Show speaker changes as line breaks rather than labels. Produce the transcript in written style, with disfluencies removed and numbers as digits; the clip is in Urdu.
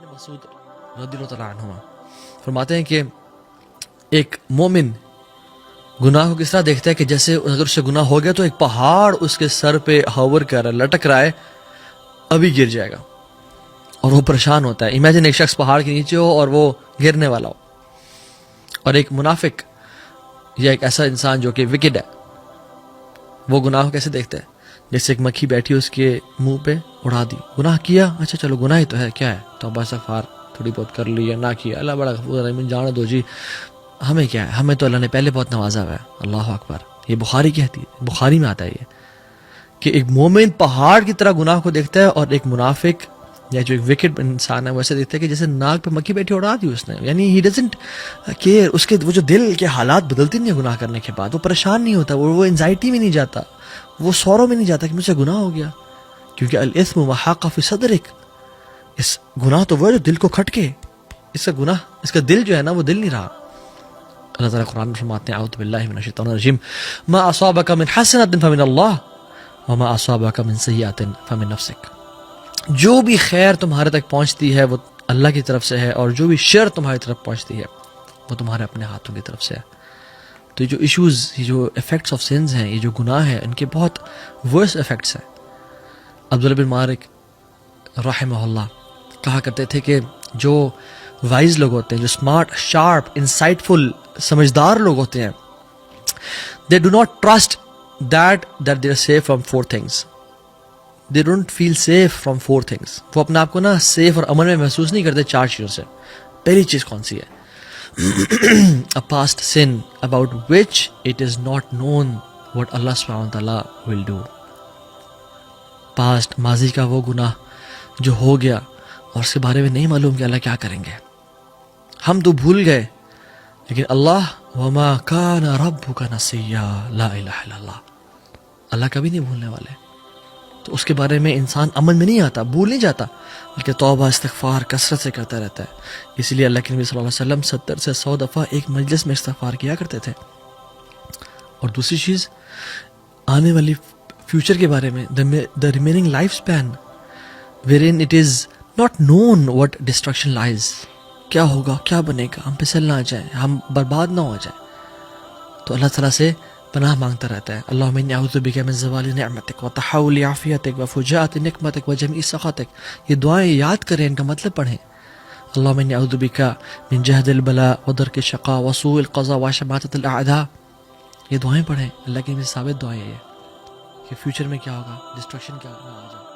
مسعود رضی اللہ تعالیٰ عنہ فرماتے ہیں کہ ایک مومن گناہ کو کس طرح دیکھتا ہے کہ جیسے اگر اس سے گناہ ہو گیا تو ایک پہاڑ اس کے سر پہ ہوور کر رہا ہے، لٹک رہا ہے، ابھی گر جائے گا، اور وہ پریشان ہوتا ہے۔ امیجن ایک شخص پہاڑ کے نیچے ہو اور وہ گرنے والا ہو، اور ایک منافق یا ایک ایسا انسان جو کہ وکڈ ہے، وہ گناہ کو کیسے دیکھتا ہے؟ جیسے ایک مکھی بیٹھی اس کے منہ پہ اڑا دی، گناہ کیا، اچھا چلو گناہ ہی تو ہے، کیا ہے، توبہ استغفار تھوڑی بہت کر لی یا نہ کیا، اللہ بڑا غفور رحیم، جانے دو جی، ہمیں کیا ہے، ہمیں تو اللہ نے پہلے بہت نوازا ہوا ہے۔ اللہ اکبر، یہ بخاری کہتی ہے، بخاری میں آتا ہے یہ کہ ایک مومن پہاڑ کی طرح گناہ کو دیکھتا ہے، اور ایک منافق یا جو ایک وکڈ انسان ہے ویسے دیکھتا ہے کہ جیسے ناک پہ مکھی بیٹھی اڑا دی اس نے، یعنی ہی ڈزنٹ کیئر، اس کے وہ جو دل کے حالات بدلتے نہیں ہیں گناہ کرنے کے بعد، وہ پریشان نہیں ہوتا، وہ انزائٹی میں نہیں جاتا، وہ سورو میں نہیں جاتا کہ مجھ سے گناہ ہو گیا، کیونکہ الاثم ما حاق فی صدرک، اس گناہ تو وہ ہے جو دل کو کھٹکے، اس کا گناہ، اس کا دل جو ہے نا وہ دل نہیں رہا۔ اللہ تعالیٰ قرآن میں فرماتے ہیں اعوذ باللہ من الشیطان الرجیم ما اصابک من حسنۃ فمن اللہ وما اصابک من سیئۃ فمن نفسک، جو بھی خیر تمہارے تک پہنچتی ہے وہ اللہ کی طرف سے ہے، اور جو بھی شر تمہاری طرف پہنچتی ہے وہ تمہارے اپنے ہاتھوں کی طرف سے ہے۔ تو یہ جو ایشوز، یہ جو افیکٹس آف سنز ہیں، یہ جو گناہ ہیں، ان کے بہت ورس افیکٹس ہیں۔ عبداللہ بن مبارک رحمہ اللہ کہا کرتے تھے کہ جو وائز لوگ ہوتے ہیں، جو اسمارٹ، شارپ، انسائٹفل، سمجھدار لوگ ہوتے ہیں، they do not trust that they are safe from four things. They don't feel safe from four things. وہ اپنے آپ کو نا سیف اور امن میں محسوس نہیں کرتے چار چیزوں سے۔ پہلی چیز کون سی ہے؟ a past sin about which it is not known what Allah subhanahu wa ta'ala will do. Past, ماضی کا وہ گناہ جو ہو گیا اور اس کے بارے میں نہیں معلوم کہ اللہ کیا کریں گے، ہم تو بھول گئے، لیکن اللہ وما کان ربک نسیا، لا الہ الا اللہ، اللہ کبھی نہیں بھولنے والے۔ تو اس کے بارے میں انسان امن میں نہیں آتا، بھول نہیں جاتا، بلکہ توبہ استغفار کثرت سے کرتا رہتا ہے۔ اسی لیے اللہ کے نبی صلی اللہ علیہ وسلم 70 سے 100 دفعہ ایک مجلس میں استغفار کیا کرتے تھے۔ اور دوسری چیز آنے والی فیوچر کے بارے میں، the remaining life span wherein it is not known what destruction lies، کیا ہوگا، کیا بنے گا، ہم پھسل نہ آ جائیں، ہم برباد نہ ہو جائیں، تو اللہ تعالیٰ سے پناہ مانگتا رہتا ہے۔ اللہم انی اعوذ بک من زوال نعمتک وتحول عافیتک وفجاءۃ نقمتک وجمیع سخطک، یہ دعائیں یاد کریں، ان کا مطلب پڑھیں۔ اللہم انی اعوذ بک من جہد البلاء ودرک الشقاء وسوء القضاء وشماتۃ الاعداء، یہ دعائیں پڑھیں، اللہ کی ثابت دعائیں ہیں کہ فیوچر میں کیا ہوگا، ڈسٹرکشن کیا نہ آ جائے۔